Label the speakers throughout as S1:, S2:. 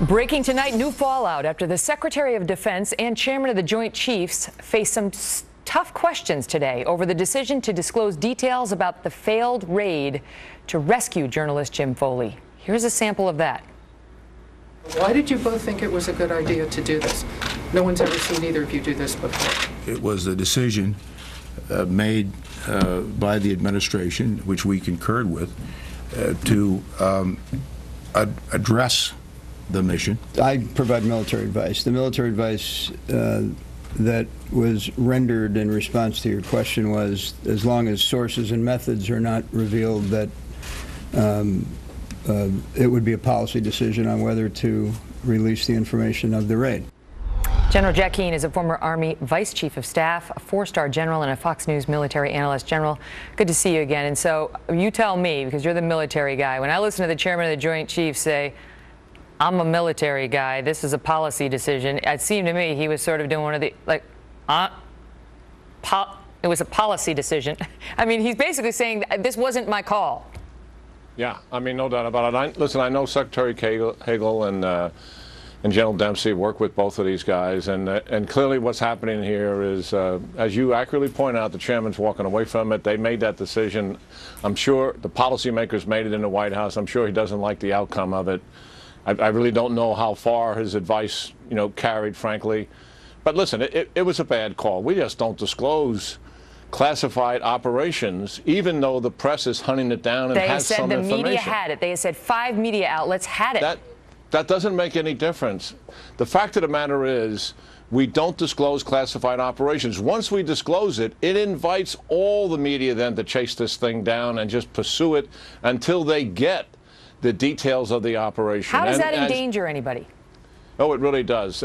S1: Breaking tonight, new fallout after the Secretary of Defense and Chairman of the Joint Chiefs face some tough questions today over the decision to disclose details about the failed raid to rescue journalist Jim Foley. Here's a sample of that.
S2: Why did you both think it was a good idea to do this? No one's ever seen either of you do this before.
S3: It was a decision made by the administration, which we concurred with, to address the mission.
S4: I provide military advice. The military advice that was rendered in response to your question was, as long as sources and methods are not revealed, that it would be a policy decision on whether to release the information of the raid.
S1: General Jack Keane is a former Army Vice Chief of Staff, a four-star general, and a Fox News military analyst. General, good to see you again. And so you tell me, because you're the military guy, when I listen to the Chairman of the Joint Chiefs say, I'm a military guy, this is a policy decision, it seemed to me he was sort of doing one of the, like, it was a policy decision. I mean, he's basically saying this wasn't my call.
S5: Yeah, I mean, no doubt about it. Listen, I know Secretary Hagel and General Dempsey work with both of these guys, and clearly what's happening here is, as you accurately point out, the chairman's walking away from it. They made that decision. I'm sure the policymakers made it in the White House. I'm sure he doesn't like the outcome of it. I really don't know how far his advice, carried, frankly. But listen, it was a bad call. We just don't disclose classified operations, even though the press is hunting it down and has some information. They said the media had
S1: it. They said 5 media outlets had it.
S5: That doesn't make any difference. The fact of the matter is, we don't disclose classified operations. Once we disclose it, it invites all the media then to chase this thing down and just pursue it until they get the details of the operation.
S1: How does that endanger anybody?
S5: Oh, it really does.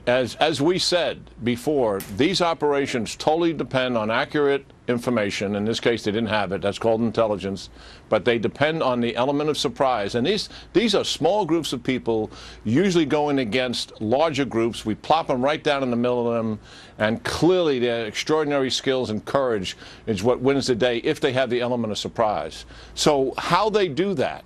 S5: As we said before, these operations totally depend on accurate information. In this case, they didn't have it. That's called intelligence. But they depend on the element of surprise. And these are small groups of people, usually going against larger groups. We plop them right down in the middle of them. And clearly, their extraordinary skills and courage is what wins the day if they have the element of surprise. So how they do that?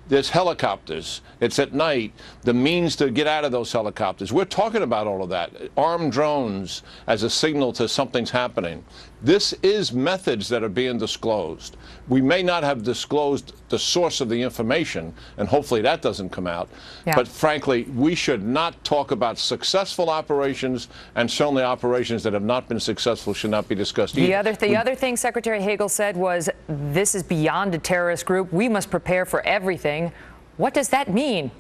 S5: There's helicopters. It's at night. The means to get out of those helicopters. We're talking about all of that. Armed drones as a signal to something's happening. This is methods that are being disclosed. We may not have disclosed the source of the information, and hopefully that doesn't come out. Yeah. But frankly, we should not talk about successful operations, and certainly operations that have not been successful should not be discussed either.
S1: The other thing Secretary Hagel said was, this is beyond a terrorist group. We must prepare for everything. What does that mean?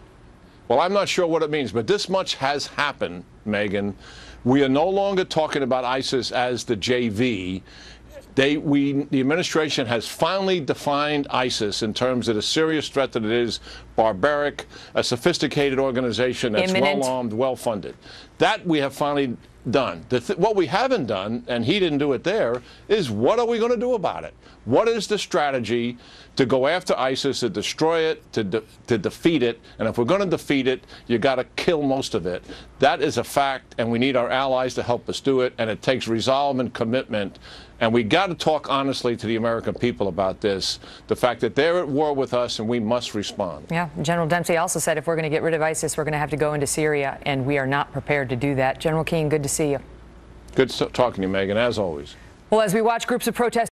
S5: Well, I'm not sure what it means, but this much has happened, Megan. We are no longer talking about ISIS as the JV. The administration has finally defined ISIS in terms of the serious threat that it is, barbaric, a sophisticated organization that's well-armed, well-funded. That we have finally done. What we haven't done, and he didn't do it there, is what are we going to do about it? What is the strategy to go after ISIS, to destroy it, to defeat it? And if we're going to defeat it, you got to kill most of it. That is a fact, and we need our allies to help us do it, and it takes resolve and commitment. And we got to talk honestly to the American people about this, the fact that they're at war with us and we must respond.
S1: Yeah, General Dempsey also said if we're going to get rid of ISIS, we're going to have to go into Syria, and we are not prepared to do that. General Keane, good to see you.
S5: Good talking to you, Megan, as always.
S1: Well, as we watch groups of protesters